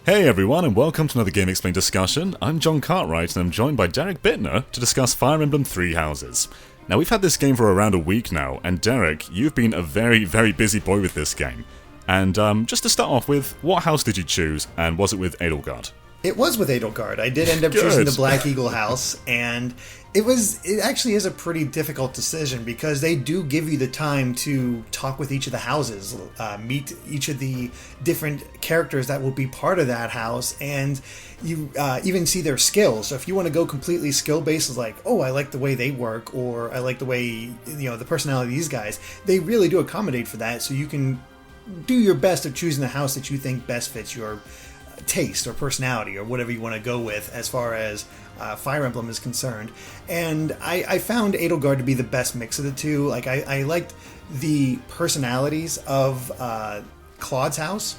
Hey everyone, and welcome to another Game Explained discussion. I'm John Cartwright, and I'm joined by Derek Bittner to discuss Fire Emblem Three Houses. Now, we've had this game for around a week now, and Derek, you've been a very, very busy boy with this game. And just to start off with, what house did you choose, and was it with Edelgard? It was with Edelgard. I did end up choosing the Black Eagle house, and it actually is a pretty difficult decision because they do give you the time to talk with each of the houses, meet each of the different characters that will be part of that house, and you even see their skills. So if you want to go completely skill-based, it's like, oh, I like the way they work, or I like the way, the personality of these guys, they really do accommodate for that, so you can do your best of choosing the house that you think best fits your taste or personality or whatever you want to go with as far as Fire Emblem is concerned. And I found Edelgard to be the best mix of the two. Like I liked the personalities of Claude's house,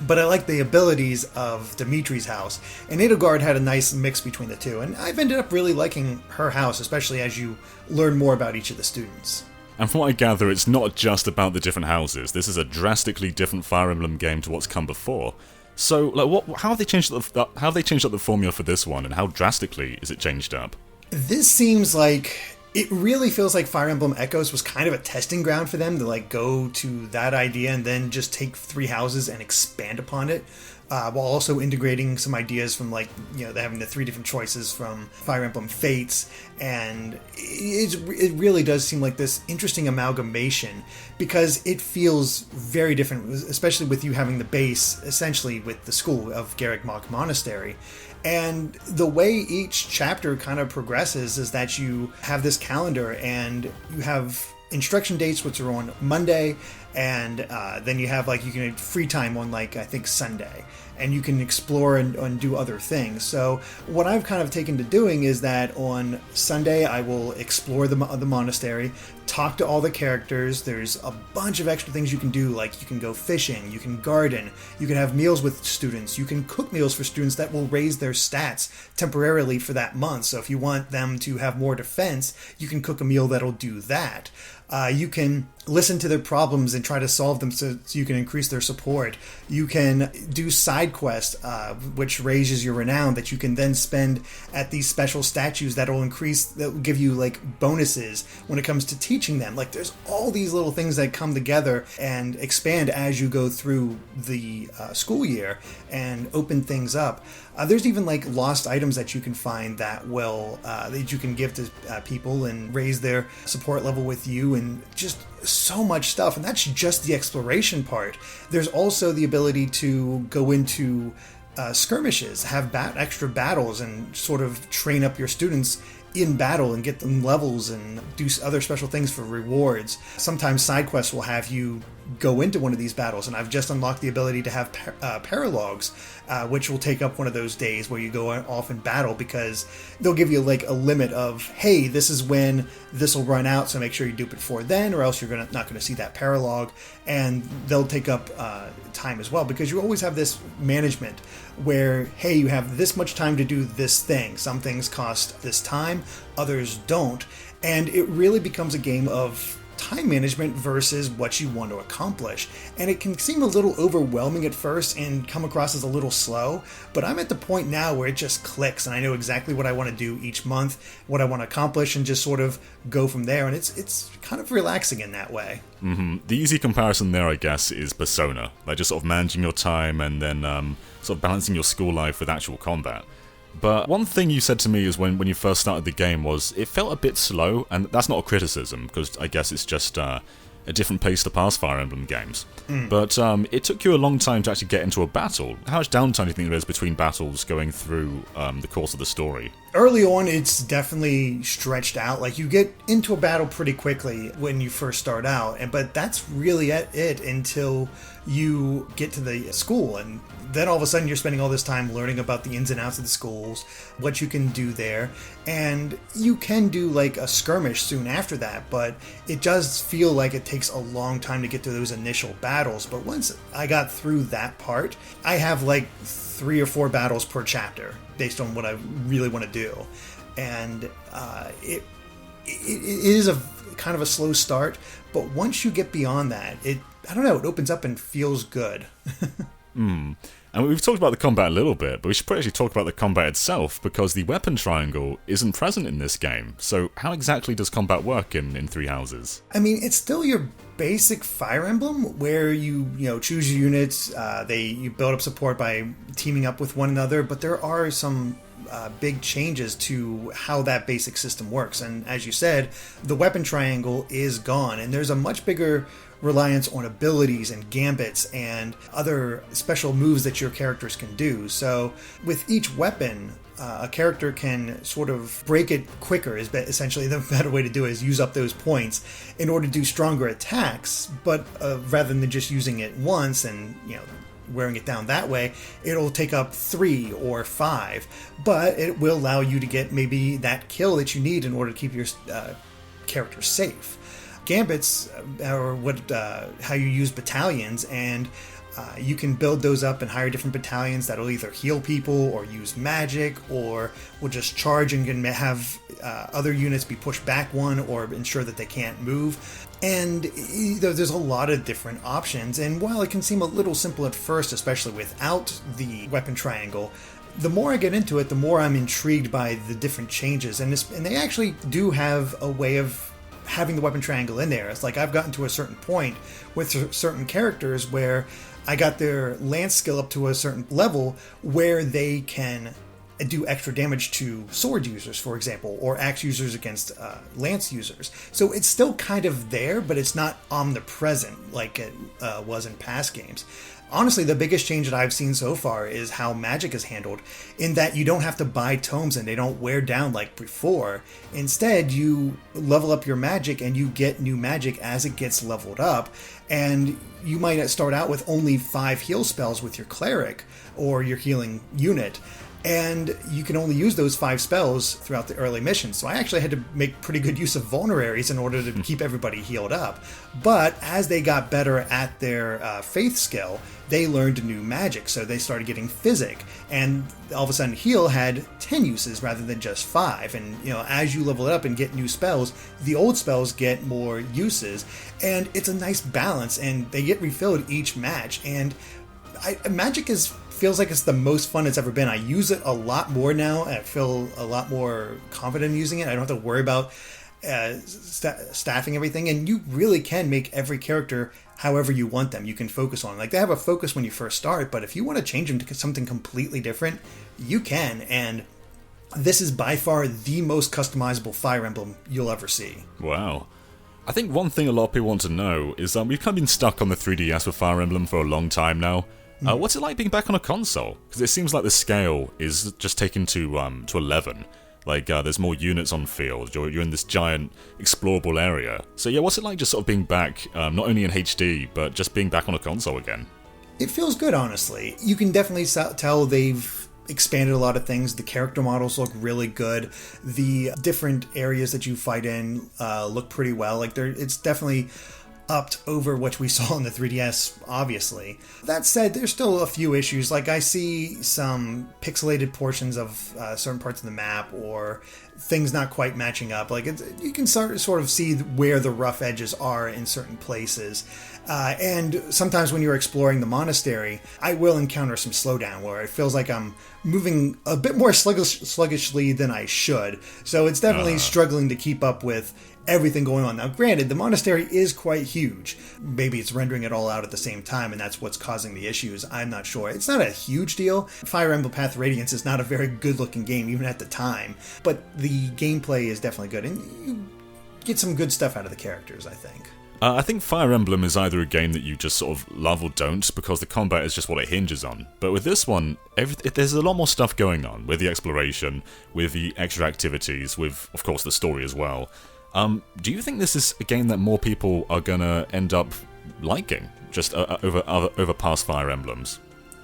but I liked the abilities of Dimitri's house. And Edelgard had a nice mix between the two. And I've ended up really liking her house, especially as you learn more about each of the students. And from what I gather, it's not just about the different houses. This is a drastically different Fire Emblem game to what's come before. So, how have they changed up the formula for this one, and how drastically is it changed up? This seems like it really feels like Fire Emblem Echoes was kind of a testing ground for them to go to that idea and then just take three houses and expand upon it, while also integrating some ideas from having the three different choices from Fire Emblem Fates, and it really does seem like this interesting amalgamation because it feels very different, especially with you having the base essentially with the school of Garreg Mach Monastery. And the way each chapter kind of progresses is that you have this calendar and you have instruction dates which are on Monday, and then you have you can have free time on I think Sunday, and you can explore and do other things. So what I've kind of taken to doing is that on Sunday I will explore the monastery, talk to all the characters. There's a bunch of extra things you can do, like you can go fishing, you can garden, you can have meals with students, you can cook meals for students that will raise their stats temporarily for that month. So if you want them to have more defense, you can cook a meal that'll do that. You can listen to their problems and try to solve them so you can increase their support. You can do side quests, which raises your renown that you can then spend at these special statues that will give you bonuses when it comes to teaching them. There's all these little things that come together and expand as you go through the school year and open things up. There's even lost items that you can find that that you can give to people and raise their support level with you, and just so much stuff. And that's just the exploration part. There's also the ability to go into skirmishes, have extra battles, and sort of train up your students in battle and get them levels and do other special things for rewards. Sometimes side quests will have you go into one of these battles, and I've just unlocked the ability to have paralogs, which will take up one of those days where you go off in battle, because they'll give you a limit of, hey, this is when this will run out, so make sure you do it before then, or else you're not going to see that paralog, and they'll take up time as well, because you always have this management where, hey, you have this much time to do this thing. Some things cost this time, others don't, and it really becomes a game of time management versus what you want to accomplish. And it can seem a little overwhelming at first and come across as a little slow, but I'm at the point now where it just clicks and I know exactly what I want to do each month, what I want to accomplish, and just sort of go from there. And it's kind of relaxing in that way. Mm-hmm. The easy comparison there, I guess, is Persona. Just sort of managing your time and then sort of balancing your school life with actual combat. But one thing you said to me is when you first started the game was it felt a bit slow, and that's not a criticism, because I guess it's just a different pace to past Fire Emblem games. But it took you a long time to actually get into a battle. How much downtime do you think there is between battles going through the course of the story? Early on, it's definitely stretched out. You get into a battle pretty quickly when you first start out, but that's really it until you get to the school, and then all of a sudden you're spending all this time learning about the ins and outs of the schools, what you can do there, and you can do a skirmish soon after that, but it does feel like it takes a long time to get to those initial battles. But once I got through that part, I have 3 or 4 battles per chapter based on what I really want to do, and it is a kind of a slow start, but once you get beyond that, it opens up and feels good. And we've talked about the combat a little bit, but we should probably actually talk about the combat itself, because the weapon triangle isn't present in this game. So how exactly does combat work in Three Houses? I mean, it's still your basic Fire Emblem, where you choose your units, you build up support by teaming up with one another, but there are some big changes to how that basic system works. And as you said, the weapon triangle is gone, and there's a much bigger reliance on abilities and gambits and other special moves that your characters can do. So with each weapon, a character can sort of break it quicker, is essentially the better way to do it, is use up those points in order to do stronger attacks, but rather than just using it once and wearing it down that way, it'll take up 3 or 5, but it will allow you to get maybe that kill that you need in order to keep your character safe. Gambits are how you use battalions, and you can build those up and hire different battalions that'll either heal people or use magic, or will just charge and can have other units be pushed back one or ensure that they can't move. And there's a lot of different options, and while it can seem a little simple at first, especially without the weapon triangle, the more I get into it, the more I'm intrigued by the different changes, and they actually do have a way of having the weapon triangle in there. It's like I've gotten to a certain point with certain characters where I got their lance skill up to a certain level where they can do extra damage to sword users, for example, or axe users against lance users. So it's still kind of there, but it's not omnipresent like it was in past games. Honestly, the biggest change that I've seen so far is how magic is handled, in that you don't have to buy tomes and they don't wear down like before. Instead, you level up your magic and you get new magic as it gets leveled up. And you might start out with only 5 heal spells with your cleric or your healing unit, and you can only use those 5 spells throughout the early missions. So I actually had to make pretty good use of vulneraries in order to keep everybody healed up. But as they got better at their faith skill, they learned new magic, so they started getting physic, and all of a sudden heal had 10 uses rather than just 5. And as you level it up and get new spells, the old spells get more uses, and it's a nice balance, and they get refilled each match. And magic feels like it's the most fun it's ever been. I use it a lot more now, and I feel a lot more confident using it. I don't have to worry about staffing everything, and you really can make every character however you want them. You can focus on, like, they have a focus when you first start, but if you want to change them to something completely different, you can. And this is by far the most customizable Fire Emblem you'll ever see. Wow. I think one thing a lot of people want to know is we've kind of been stuck on the 3DS with Fire Emblem for a long time now. What's it like being back on a console? Because it seems like the scale is just taken to 11. Like, there's more units on field, you're in this giant explorable area. So yeah, what's it like just sort of being back, not only in HD, but just being back on a console again? It feels good, honestly. You can definitely tell they've expanded a lot of things. The character models look really good. The different areas that you fight in look pretty well. Like, it's definitely upped over what we saw in the 3DS, obviously. That said, there's still a few issues. Like, I see some pixelated portions of certain parts of the map, or things not quite matching up. Like, you can sort of see where the rough edges are in certain places. And sometimes when you're exploring the monastery, I will encounter some slowdown where it feels like I'm moving a bit more sluggishly than I should. So it's definitely struggling to keep up with everything going on. Now, granted, the monastery is quite huge. Maybe it's rendering it all out at the same time, and that's what's causing the issues. I'm not sure. It's not a huge deal. Fire Emblem Path of Radiance is not a very good-looking game, even at the time. But the gameplay is definitely good, and you get some good stuff out of the characters, I think. I think Fire Emblem is either a game that you just sort of love or don't, because the combat is just what it hinges on. But with this one, there's a lot more stuff going on, with the exploration, with the extra activities, with, of course, the story as well. Do you think this is a game that more people are gonna end up liking, just over past Fire Emblems?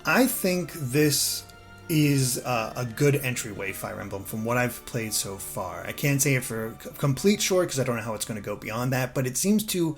I think this is a good entryway Fire Emblem from what I've played so far. I can't say it for complete sure because I don't know how it's going to go beyond that, but it seems to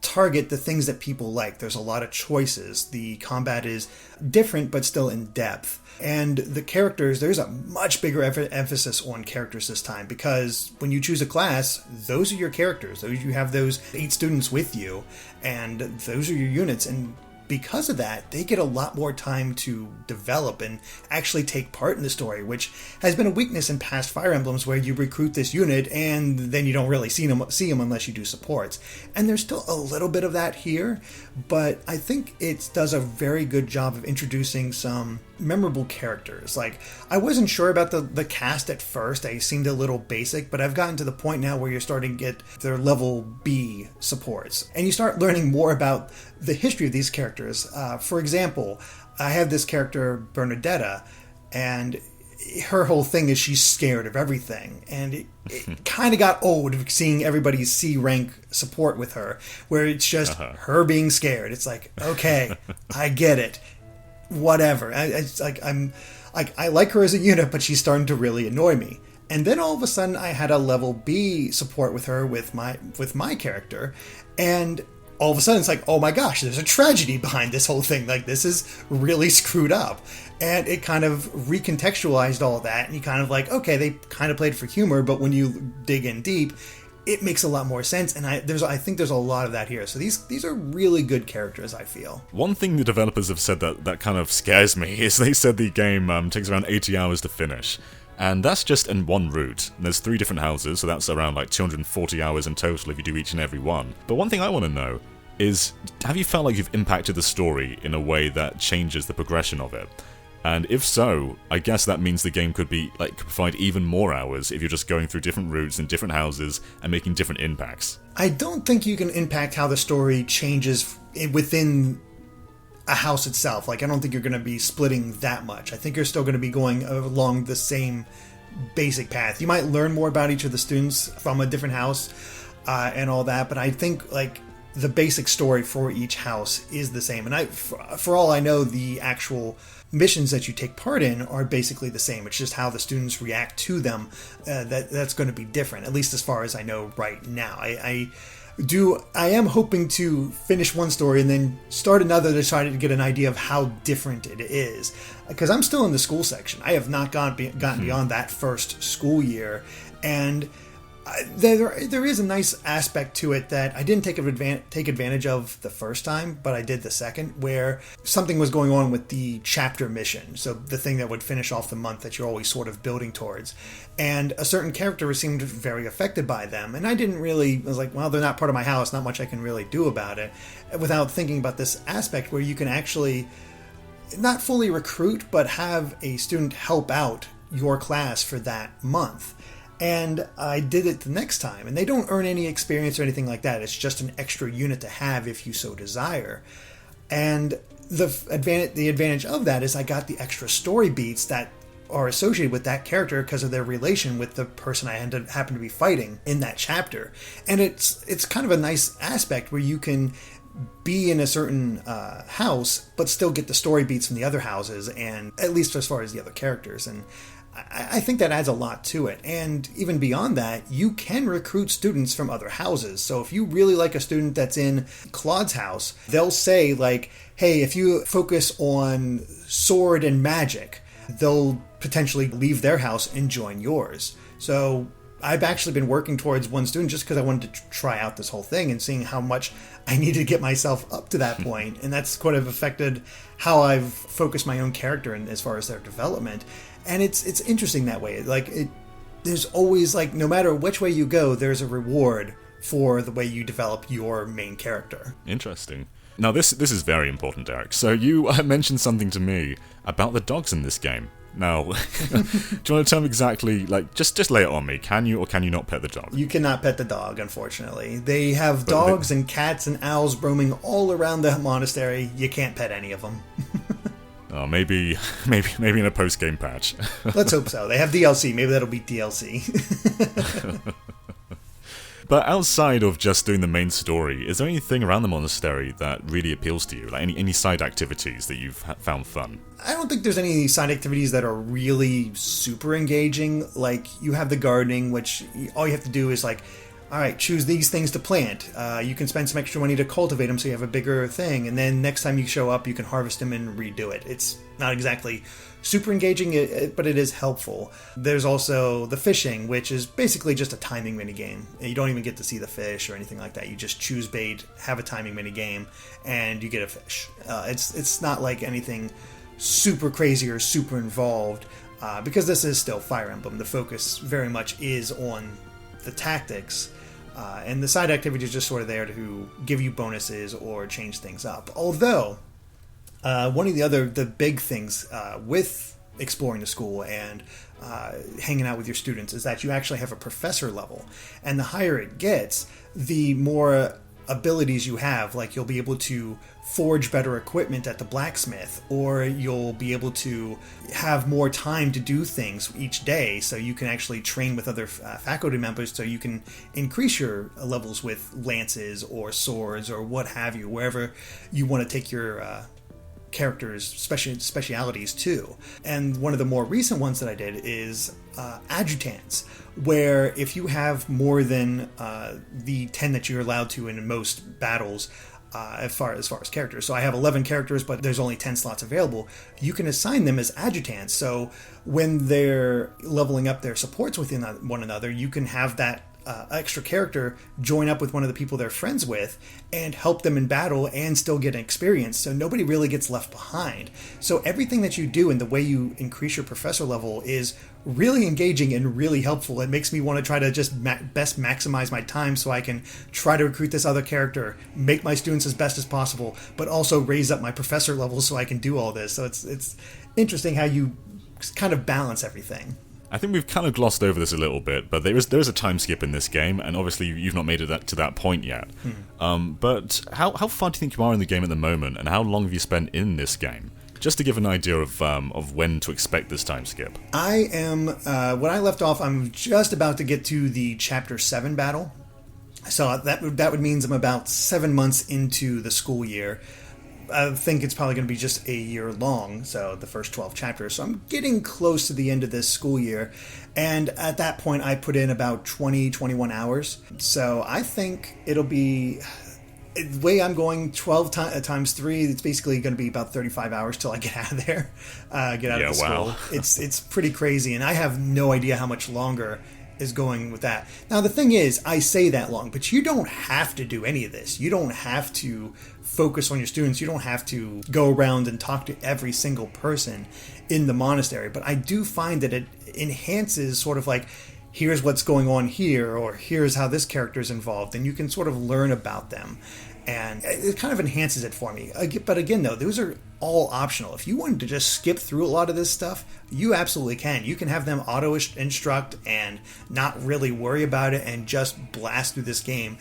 target the things that people like. There's a lot of choices. The combat is different but still in depth. And the characters, there's a much bigger emphasis on characters this time, because when you choose a class, those are your characters. You have those 8 students with you, and those are your units. And because of that, they get a lot more time to develop and actually take part in the story, which has been a weakness in past Fire Emblems where you recruit this unit and then you don't really see them unless you do supports. And there's still a little bit of that here, but I think it does a very good job of introducing some memorable characters. Like, I wasn't sure about the cast at first. They seemed a little basic, but I've gotten to the point now where you're starting to get their level B supports. And you start learning more about the history of these characters. For example, I have this character, Bernadetta, and her whole thing is she's scared of everything. And it kind of got old seeing everybody's C rank support with her, where it's just her being scared. It's like, okay, I get it. Whatever. It's like I like her as a unit, but she's starting to really annoy me. And then all of a sudden, I had a level B support with her with my character, and all of a sudden it's like, oh my gosh, there's a tragedy behind this whole thing. Like, this is really screwed up, and it kind of recontextualized all that. And you kind of like, okay, they kind of played for humor, but when you dig in deep, it makes a lot more sense, and I think there's a lot of that here. So these are really good characters, I feel. One thing the developers have said that kind of scares me is they said the game takes around 80 hours to finish. And that's just in one route. There's 3 different houses, so that's around like 240 hours in total if you do each and every one. But one thing I want to know is, have you felt like you've impacted the story in a way that changes the progression of it? And if so, I guess that means the game could provide even more hours if you're just going through different routes in different houses and making different impacts. I don't think you can impact how the story changes within a house itself. Like, I don't think you're going to be splitting that much. I think you're still going to be going along the same basic path. You might learn more about each of the students from a different house and all that, but I think like the basic story for each house is the same. And for all I know, the actual missions that you take part in are basically the same. It's just how the students react to them that's going to be different, at least as far as I know right now. I am hoping to finish one story and then start another to try to get an idea of how different it is, because I'm still in the school section. I have not gotten beyond that first school year, and there is a nice aspect to it that I didn't take advantage of the first time, but I did the second, where something was going on with the chapter mission, so the thing that would finish off the month that you're always sort of building towards. And a certain character seemed very affected by them, and I was like, well, they're not part of my house, not much I can really do about it, without thinking about this aspect where you can actually not fully recruit, but have a student help out your class for that month. And I did it the next time, and they don't earn any experience or anything like that. It's just an extra unit to have if you so desire. And the advantage of that is I got the extra story beats that are associated with that character because of their relation with the person I happen to be fighting in that chapter. And it's kind of a nice aspect where you can be in a certain house, but still get the story beats from the other houses, and at least as far as the other characters. And I think that adds a lot to it. And even beyond that, you can recruit students from other houses. So if you really like a student that's in Claude's house, they'll say like, hey, if you focus on sword and magic, they'll potentially leave their house and join yours. So I've actually been working towards one student just because I wanted to try out this whole thing and seeing how much I needed to get myself up to that point. And that's kind of affected how I've focused my own character in, as far as their development. And it's interesting that way. Like, there's always, like, no matter which way you go, there's a reward for the way you develop your main character. Interesting. Now, this is very important, Derek. So you mentioned something to me about the dogs in this game. Now, do you want to tell me exactly, like, just lay it on me. Can you or can you not pet the dog? You cannot pet the dog, unfortunately. They have dogs and cats and owls roaming all around the monastery. You can't pet any of them. Oh, maybe in a post-game patch. Let's hope so. They have DLC. Maybe that'll be DLC. But outside of just doing the main story, is there anything around the monastery that really appeals to you? Like any side activities that you've found fun? I don't think there's any side activities that are really super engaging. Like, you have the gardening, which all you have to do is like all right, choose these things to plant. You can spend some extra money to cultivate them so you have a bigger thing. And then next time you show up, you can harvest them and redo it. It's not exactly super engaging, but it is helpful. There's also the fishing, which is basically just a timing minigame. You don't even get to see the fish or anything like that. You just choose bait, have a timing minigame, and you get a fish. It's not like anything super crazy or super involved, because this is still Fire Emblem. The focus very much is on the tactics, and the side activities are just sort of there to give you bonuses or change things up. Although, one of the big things with exploring the school and hanging out with your students is that you actually have a professor level. And the higher it gets, the more abilities you have. Like, you'll be able to forge better equipment at the blacksmith, or you'll be able to have more time to do things each day, so you can actually train with other faculty members, so you can increase your levels with lances or swords or what have you, wherever you want to take your characters' specialities too. And one of the more recent ones that I did is adjutants, where if you have more than the 10 that you're allowed to in most battles, as far as characters. So I have 11 characters, but there's only 10 slots available. You can assign them as adjutants. So when they're leveling up their supports within one another, you can have that extra character join up with one of the people they're friends with and help them in battle and still get an experience, so nobody really gets left behind. So everything that you do and the way you increase your professor level is really engaging and really helpful. It makes me want to try to just best maximize my time so I can try to recruit this other character, make my students as best as possible, but also raise up my professor level so I can do all this. So it's interesting how you kind of balance everything. I think we've kind of glossed over this a little bit, but there is a time skip in this game, and obviously you've not made it to that point yet. But how far do you think you are in the game at the moment, and how long have you spent in this game? Just to give an idea of when to expect this time skip. I am, when I left off, I'm just about to get to the Chapter 7 battle. So that would mean I'm about 7 months into the school year. I think it's probably going to be just a year long, so the first 12 chapters. So I'm getting close to the end of this school year, and at that point I put in about 21 hours. So I think it'll be, the way I'm going, 12 times 3, it's basically going to be about 35 hours till I get out of there, get out of the school. Wow. It's pretty crazy, and I have no idea how much longer is going with that. Now, the thing is, I say that long, but you don't have to do any of this. You don't have to focus on your students. You don't have to go around and talk to every single person in the monastery. But I do find that it enhances sort of like, here's what's going on here, or here's how this character is involved, and you can sort of learn about them. And it kind of enhances it for me. But again, though, those are all optional. If you wanted to just skip through a lot of this stuff, you absolutely can. You can have them auto-instruct and not really worry about it and just blast through this game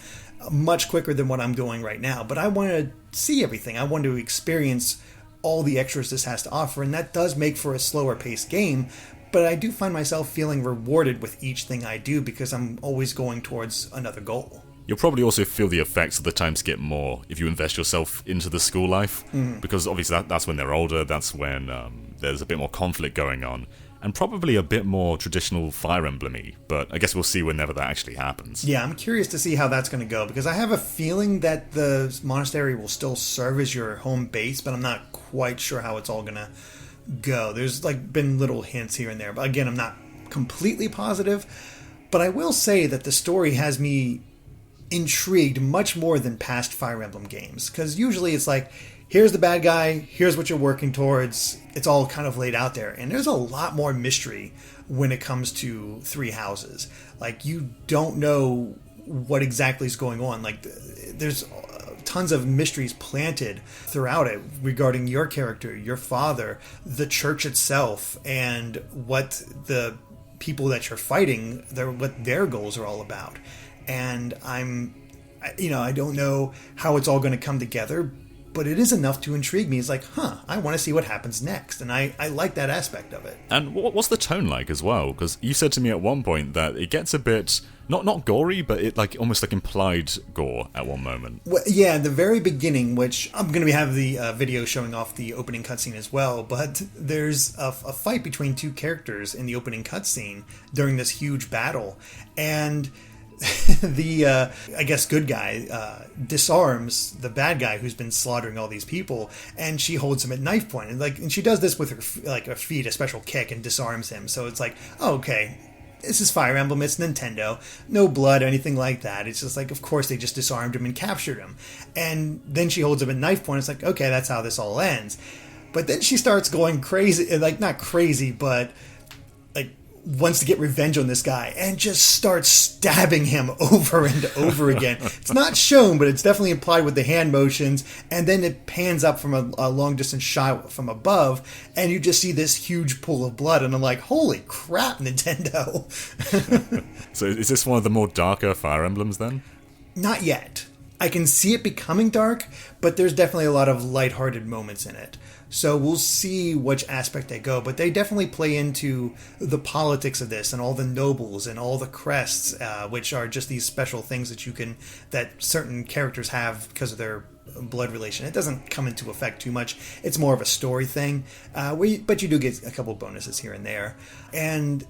much quicker than what I'm doing right now. But I want to see everything. I want to experience all the extras this has to offer, and that does make for a slower-paced game. But I do find myself feeling rewarded with each thing I do because I'm always going towards another goal. You'll probably also feel the effects of the time skip more if you invest yourself into the school life, because obviously that's when they're older, that's when there's a bit more conflict going on, and probably a bit more traditional Fire Emblem-y, but I guess we'll see whenever that actually happens. Yeah, I'm curious to see how that's going to go, because I have a feeling that the monastery will still serve as your home base, but I'm not quite sure how it's all going to go. There's been little hints here and there, but again, I'm not completely positive, but I will say that the story has me intrigued much more than past Fire Emblem games, because usually it's like, here's the bad guy, here's what you're working towards, it's all kind of laid out there, and there's a lot more mystery when it comes to Three Houses. Like, you don't know what exactly is going on. Like, there's tons of mysteries planted throughout it regarding your character, your father, the church itself, and what the people that you're fighting, what their goals are all about. And I don't know how it's all going to come together, but it is enough to intrigue me. It's like, I want to see what happens next. And I like that aspect of it. And what's the tone like as well? Because you said to me at one point that it gets a bit, not gory, but it almost implied gore at one moment. Well, yeah, the very beginning, which I'm going to have the video showing off the opening cutscene as well, but there's a fight between two characters in the opening cutscene during this huge battle. And the I guess good guy disarms the bad guy who's been slaughtering all these people, and she holds him at knife point, and she does this with her feet, a special kick, and disarms him. So it's like, oh, okay, this is Fire Emblem, it's Nintendo, no blood or anything like that. It's just like, of course they just disarmed him and captured him, and then she holds him at knife point. It's like, okay, that's how this all ends. But then she starts going crazy, like not crazy, but like wants to get revenge on this guy and just starts stabbing him over and over again. It's not shown, but it's definitely implied with the hand motions, and then it pans up from a long distance shot from above, and you just see this huge pool of blood, and I'm like, holy crap, Nintendo. So is this one of the more darker Fire Emblems then? Not yet. I can see it becoming dark, but there's definitely a lot of lighthearted moments in it. So we'll see which aspect they go, but they definitely play into the politics of this and all the nobles and all the crests, which are just these special things that certain characters have because of their blood relation. It doesn't come into effect too much. It's more of a story thing, but you do get a couple bonuses here and there. And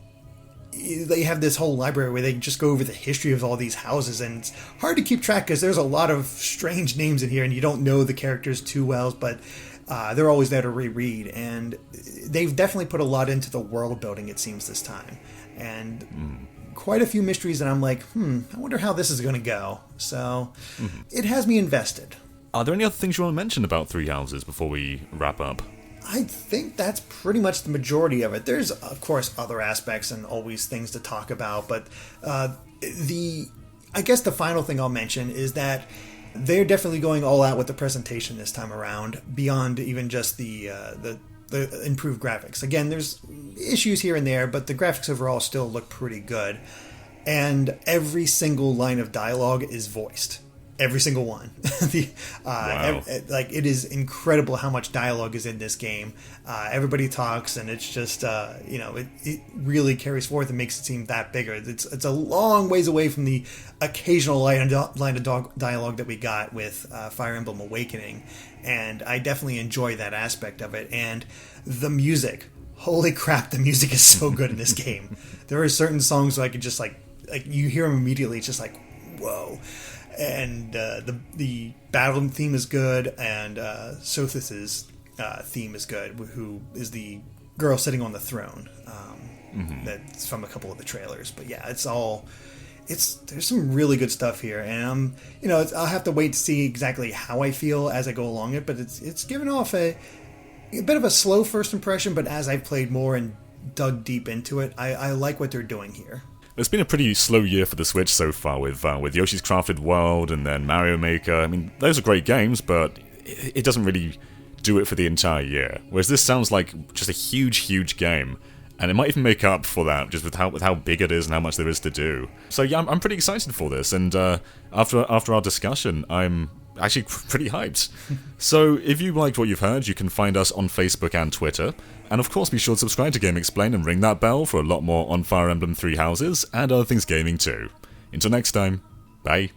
they have this whole library where they just go over the history of all these houses, and it's hard to keep track because there's a lot of strange names in here and you don't know the characters too well, but they're always there to reread, and they've definitely put a lot into the world building, it seems, this time, and quite a few mysteries that I'm like, I wonder how this is going to go. So it has me invested. Are there any other things you want to mention about Three Houses before we wrap up? I think that's pretty much the majority of it. There's, of course, other aspects and always things to talk about, but I guess the final thing I'll mention is that they're definitely going all out with the presentation this time around, beyond even just the improved graphics. Again, there's issues here and there, but the graphics overall still look pretty good, and every single line of dialogue is voiced. Every single one. Wow. It is incredible how much dialogue is in this game. Everybody talks, and it's just it really carries forth and makes it seem that bigger. It's a long ways away from the occasional line of dialogue that we got with Fire Emblem Awakening, and I definitely enjoy that aspect of it. And the music, holy crap, the music is so good in this game. There are certain songs where I could just like you hear them immediately. It's just like, whoa. And the battle theme is good, and Sothis' theme is good, who is the girl sitting on the throne. That's from a couple of the trailers. But yeah, there's some really good stuff here, and I'll have to wait to see exactly how I feel as I go along it. But it's given off a bit of a slow first impression, but as I've played more and dug deep into it, I like what they're doing here. It's been a pretty slow year for the Switch so far, with Yoshi's Crafted World and then Mario Maker. I mean, those are great games, but it doesn't really do it for the entire year. Whereas this sounds like just a huge, huge game, and it might even make up for that just with how big it is and how much there is to do. So yeah, I'm pretty excited for this, and after our discussion, I'm actually pretty hyped. So if you liked what you've heard, you can find us on Facebook and Twitter. And of course, be sure to subscribe to Game Explained and ring that bell for a lot more on Fire Emblem Three Houses and other things gaming too. Until next time, bye.